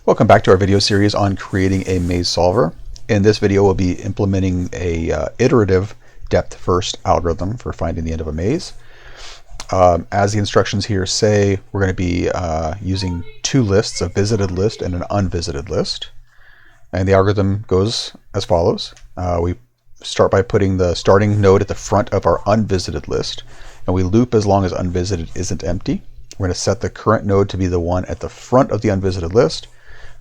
Welcome back to our video series on creating a maze solver. In this video, we'll be implementing a iterative depth first algorithm for finding the end of a maze. As the instructions here say, we're going to be using two lists, a visited list and an unvisited list. And the algorithm goes as follows. We start by putting the starting node at the front of our unvisited list, and we loop as long as unvisited isn't empty. We're going to set the current node to be the one at the front of the unvisited list.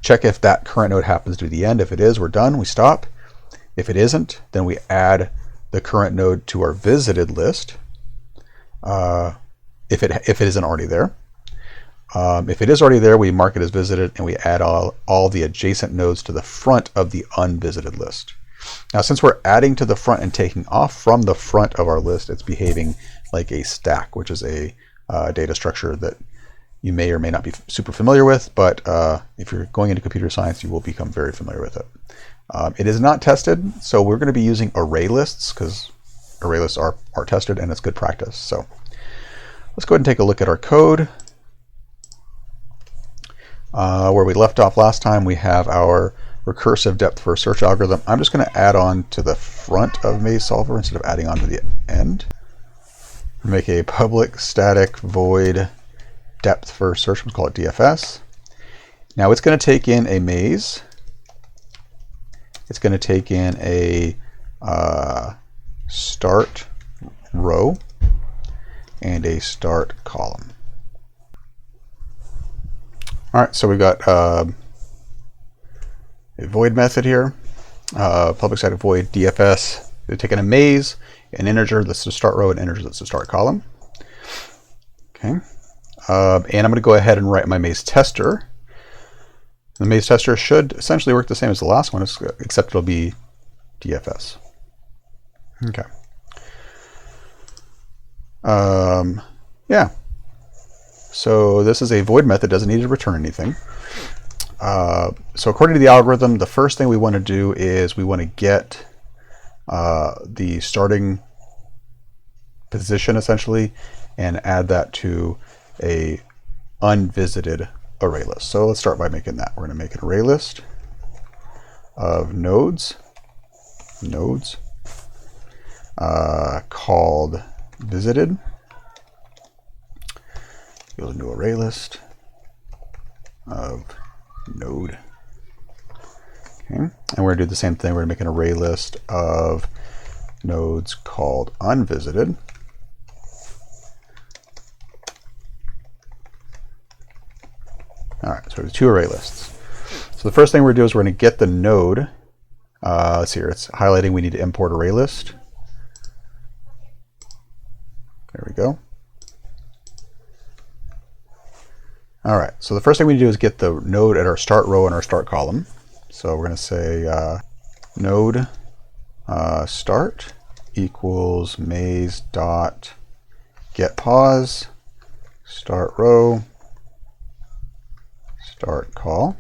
Check if that current node happens to be the end. If it is, we're done, we stop. If it isn't, then we add the current node to our visited list, if it isn't already there. If it is already there, we mark it as visited, and we add all the adjacent nodes to the front of the unvisited list. Now, since we're adding to the front and taking off from the front of our list, it's behaving like a stack, which is a data structure that you may or may not be super familiar with, but if you're going into computer science, you will become very familiar with it. It is not tested, so we're going to be using array lists because array lists are tested and it's good practice. So let's go ahead and take a look at our code. Where we left off last time, we have our recursive depth first search algorithm. I'm just going to add on to the front of maze solver instead of adding on to the end. Make a public static void depth first search, we'll call it DFS. Now it's going to take in a maze. It's going to take in a start row and a start column. All right, so we've got a void method here, public static void DFS. They're taking a maze, an integer that's the start row, and an integer that's the start column. Okay. And I'm going to go ahead and write my maze tester. The maze tester should essentially work the same as the last one, except it'll be DFS. Okay. Yeah. So this is a void method, doesn't need to return anything. So according to the algorithm, the first thing we want to do is we want to get the starting position essentially and add that to a unvisited array list. So let's start by making that. We're going to make an array list of nodes called visited. Equals a new array list of node. Okay, and we're going to do the same thing. We're going to make an array list of nodes called unvisited. All right, so there's two array lists. So the first thing we're going to do is we're going to get the node. Let's see here, it's highlighting we need to import array list. There we go. All right, so the first thing we need to do is get the node at our start row and our start column. So we're going to say node start equals maze dot get pause start row start call,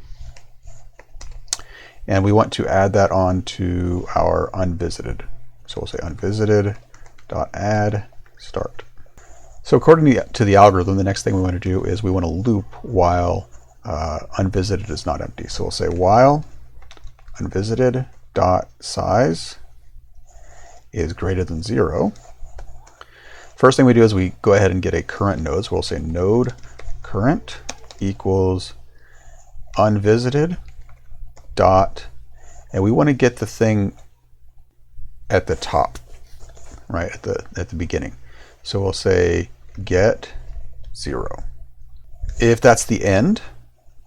and we want to add that on to our unvisited. So we'll say unvisited dot add start. So according to the algorithm, the next thing we want to do is we want to loop while unvisited is not empty. So we'll say while unvisited dot size is greater than 0. First thing we do is we go ahead and get a current node. So we'll say node current equals unvisited dot, and we want to get the thing at the top, right at the beginning. So we'll say get 0. If that's the end,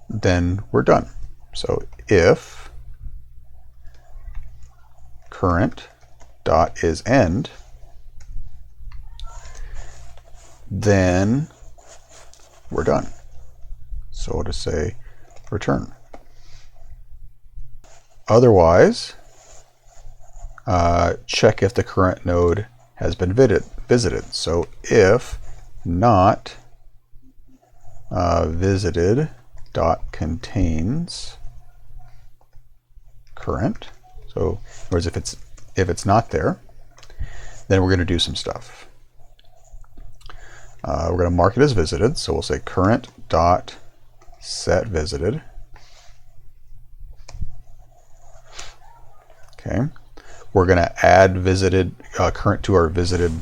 then we're done. So if current dot is end, then we're done. So we'll just say return. Otherwise, check if the current node has been visited. So if not visited dot contains current. So in other words, if it's not there, then we're going to do some stuff. We're going to mark it as visited. So we'll say current dot set visited. we're going to add visited current to our visited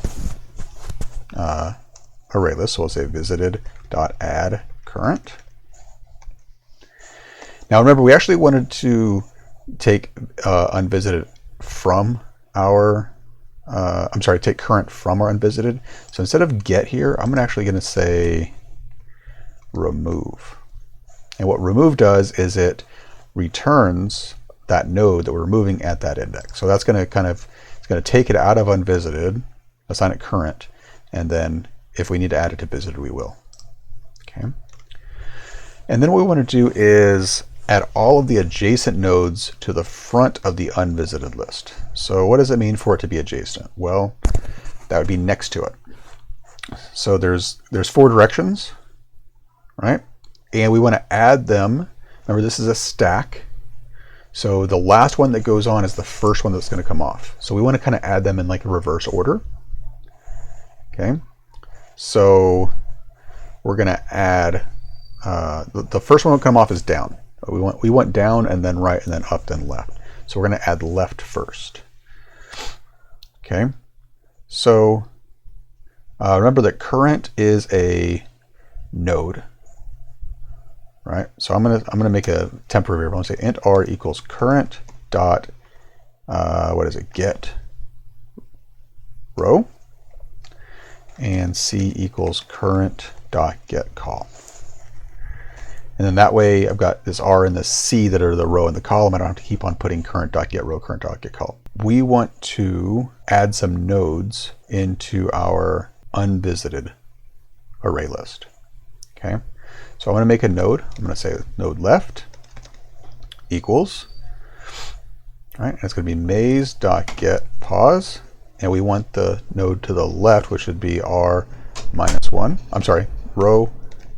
array list. So we'll say visited.add current. Now remember, we actually wanted to take unvisited from our take current from our unvisited. So instead of get here, I'm actually going to say remove. And what remove does is it returns that node that we're removing at that index. So that's going to it's going to take it out of unvisited, assign it current, and then if we need to add it to visited, we will. Okay. And then what we want to do is add all of the adjacent nodes to the front of the unvisited list. So what does it mean for it to be adjacent? Well, that would be next to it. So there's 4 directions, right? And we want to add them. Remember, this is a stack. So the last one that goes on is the first one that's going to come off. So we want to kind of add them in like a reverse order. Okay. So we're going to add, the first one will come off is down. We want down and then right and then up then left. So we're going to add left first. Okay. So remember that current is a node, right? So I'm gonna make a temporary variable and say int r equals current dot get row, and c equals current dot get call. And then that way I've got this r and this c that are the row and the column. I don't have to keep on putting current dot get row, current dot get call. We want to add some nodes into our unvisited array list. Okay, so I'm going to make a node. I'm going to say node left equals, all right, and it's going to be maze dot get pause, and we want the node to the left, which would be r minus 1. I'm sorry, row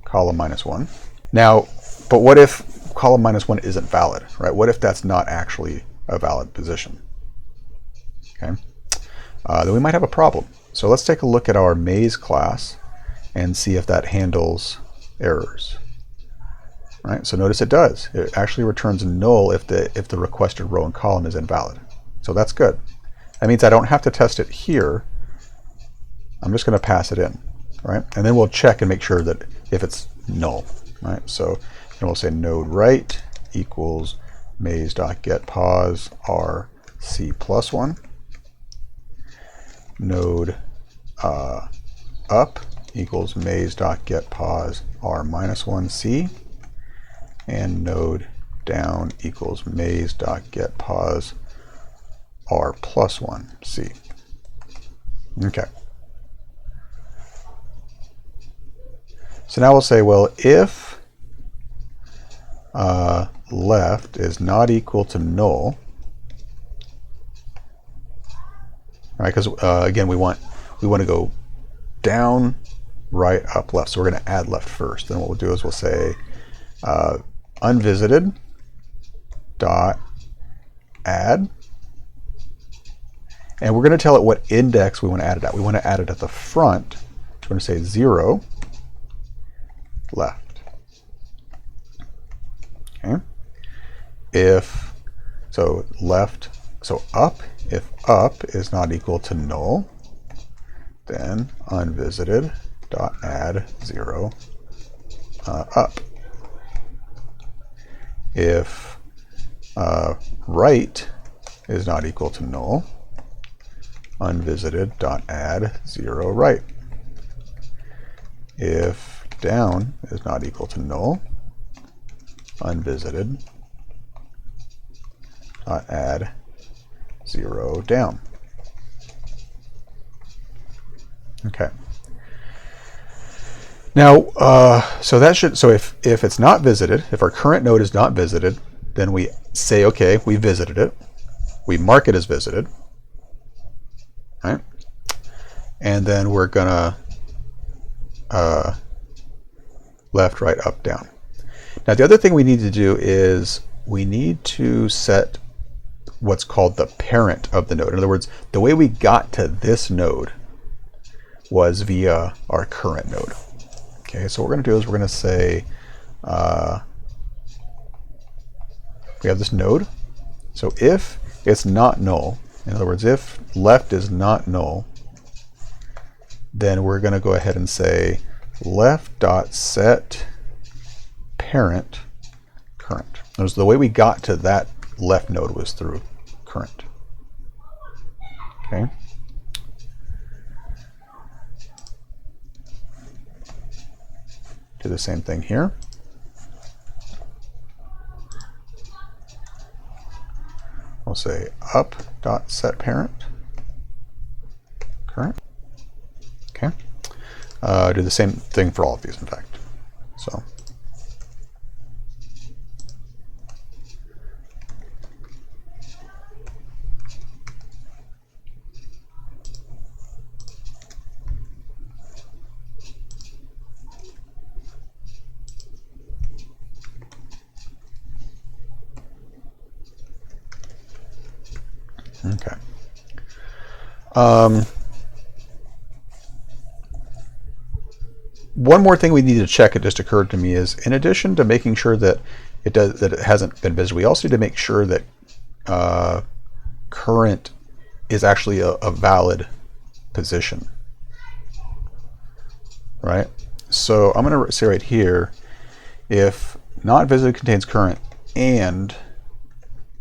column minus 1. Now, but what if column minus 1 isn't valid, right? What if that's not actually a valid position? Okay, then we might have a problem. So let's take a look at our maze class and see if that handles errors. Right, so notice it does. It actually returns null if the requested row and column is invalid. So that's good. That means I don't have to test it here. I'm just going to pass it in, right? And then we'll check and make sure that if it's null, right? So then we'll say node right equals maze.get pause r c plus 1. Node up equals maze.get pause r minus 1 c, and node down equals maze.get pause r plus 1 c. Okay. So now we'll say, well, if left is not equal to null, right? Because again, we want to go down, right, up, left. So we're going to add left first. Then what we'll do is we'll say unvisited dot add, and we're going to tell it what index we want to add it at. We want to add it at the front. So we're going to say 0 left. Okay. If so, left. So up. If up is not equal to null, then unvisited dot add 0 up. If right is not equal to null, unvisited dot add 0 right. If down is not equal to null, unvisited dot add 0 down. Okay. Now, so if it's not visited, if our current node is not visited, then we say, okay, we visited it. We mark it as visited, right? And then we're gonna left, right, up, down. Now, the other thing we need to do is we need to set what's called the parent of the node. In other words, the way we got to this node was via our current node. Okay, so what we're going to do is we're going to say we have this node. So if it's not null, In other words, if left is not null, then we're going to go ahead and say left.set parent current. Notice the way we got to that left node was through current. Okay. Do the same thing here. We'll say up.setParent current. Okay. Do the same thing for all of these, in fact. So. Okay. One more thing we need to check, it just occurred to me, is in addition to making sure that it hasn't been visited, we also need to make sure that current is actually a valid position, right? So I'm going to say right here, if not visited contains current and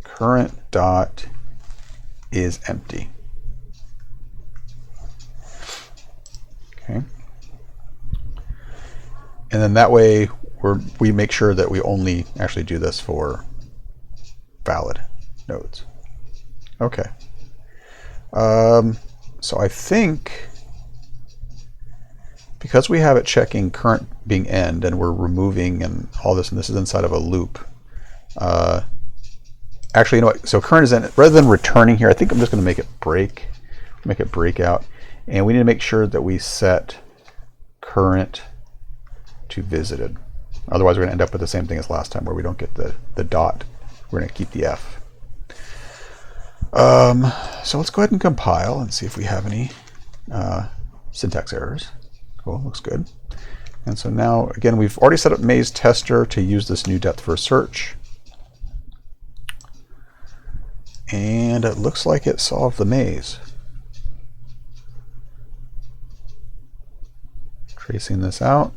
current dot is empty. Okay. And then that way we make sure that we only actually do this for valid nodes. Okay. So I think because we have it checking current being end and we're removing and all this, and this is inside of a loop. Actually, you know what? So current is in, rather than returning here, I think I'm just going to make it break out. And we need to make sure that we set current to visited. Otherwise, we're going to end up with the same thing as last time where we don't get the dot. We're going to keep the F. So let's go ahead and compile and see if we have any syntax errors. Cool, looks good. And so now, again, we've already set up maze tester to use this new depth first search. And it looks like it solved the maze. Tracing this out.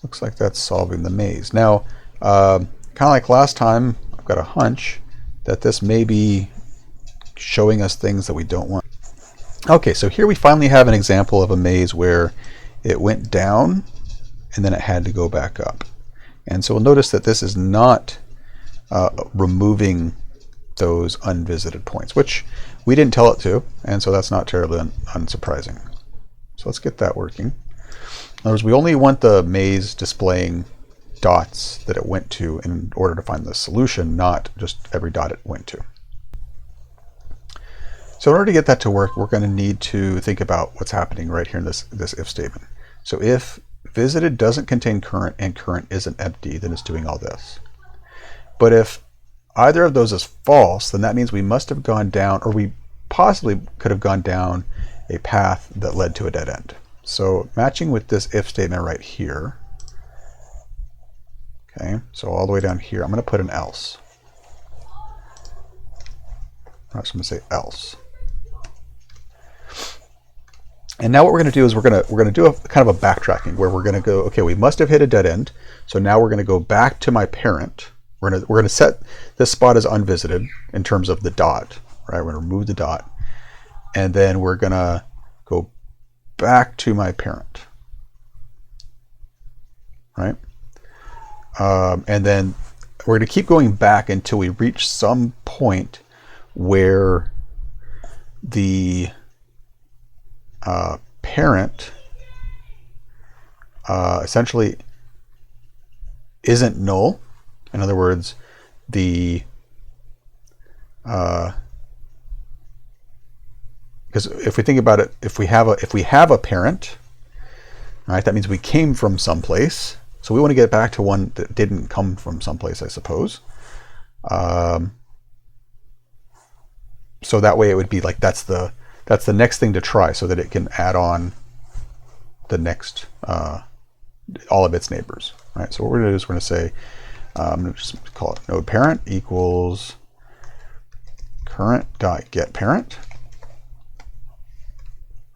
Looks like that's solving the maze. Now, kind of like last time, I've got a hunch that this may be showing us things that we don't want. Okay, so here we finally have an example of a maze where it went down and then it had to go back up. And so we'll notice that this is not removing those unvisited points, which we didn't tell it to, and so that's not terribly unsurprising. So let's get that working. In other words, we only want the maze displaying dots that it went to in order to find the solution, not just every dot it went to. So in order to get that to work, we're going to need to think about what's happening right here in this if statement. So if visited doesn't contain current and current isn't empty, then it's doing all this. But if either of those is false, then that means we must have gone down, or we possibly could have gone down a path that led to a dead end. So matching with this if statement right here, okay, so all the way down here, I'm going to put an else. I'm just going to say else. And now what we're going to do is we're going to do a kind of a backtracking where we're going to go, okay, we must have hit a dead end. So now we're going to go back to my parent. We're going to set this spot as unvisited in terms of the dot, right? We're going to remove the dot. And then we're going to go back to my parent, right? And then we're going to keep going back until we reach some point where the parent essentially isn't null. In other words, the because if we think about it, if we have a parent, right, that means we came from someplace. So we want to get back to one that didn't come from someplace, I suppose. So that way it would be like that's the next thing to try, so that it can add on the next all of its neighbors, right? So what we're going to do is we're going to say I'm going to just call it node parent equals current.getParent.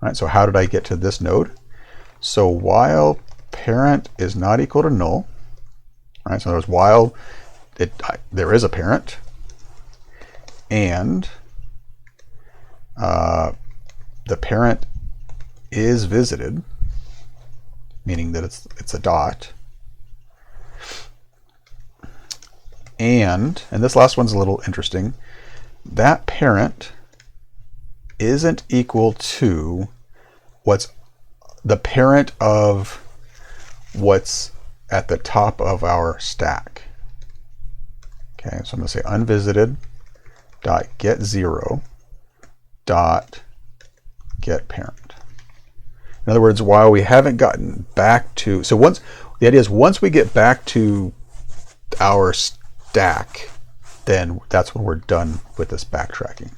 All right, so how did I get to this node? So while parent is not equal to null, all right, so there's while there is a parent, and the parent is visited, meaning that it's a dot, and this last one's a little interesting, that parent isn't equal to what's the parent of what's at the top of our stack. Okay, so I'm going to say unvisited dot get 0 dot get parent. In other words, while we haven't gotten back to, so the idea is once we get back to our stack, then that's when we're done with this backtracking.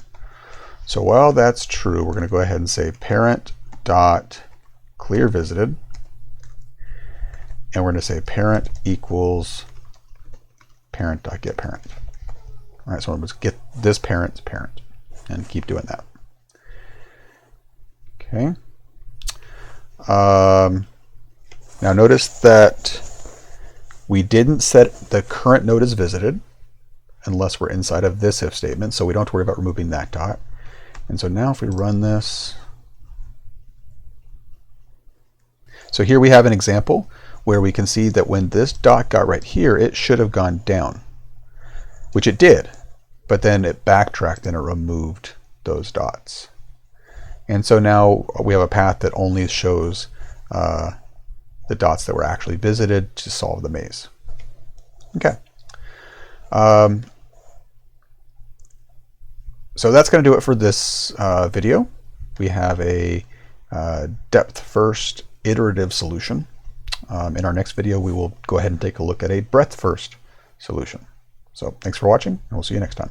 So while that's true, we're going to go ahead and say parent dot clear visited, and we're going to say parent equals parent dot get parent. All right, so let's get this parent's parent and keep doing that. Okay. Now notice that we didn't set the current node as visited unless we're inside of this if statement, so we don't have to worry about removing that dot. And so now if we run this, so here we have an example where we can see that when this dot got right here, it should have gone down, which it did, but then it backtracked and it removed those dots. And so now we have a path that only shows the dots that were actually visited to solve the maze. Okay. So that's going to do it for this video. We have a depth first iterative solution. In our next video, we will go ahead and take a look at a breadth first solution. So thanks for watching, and we'll see you next time.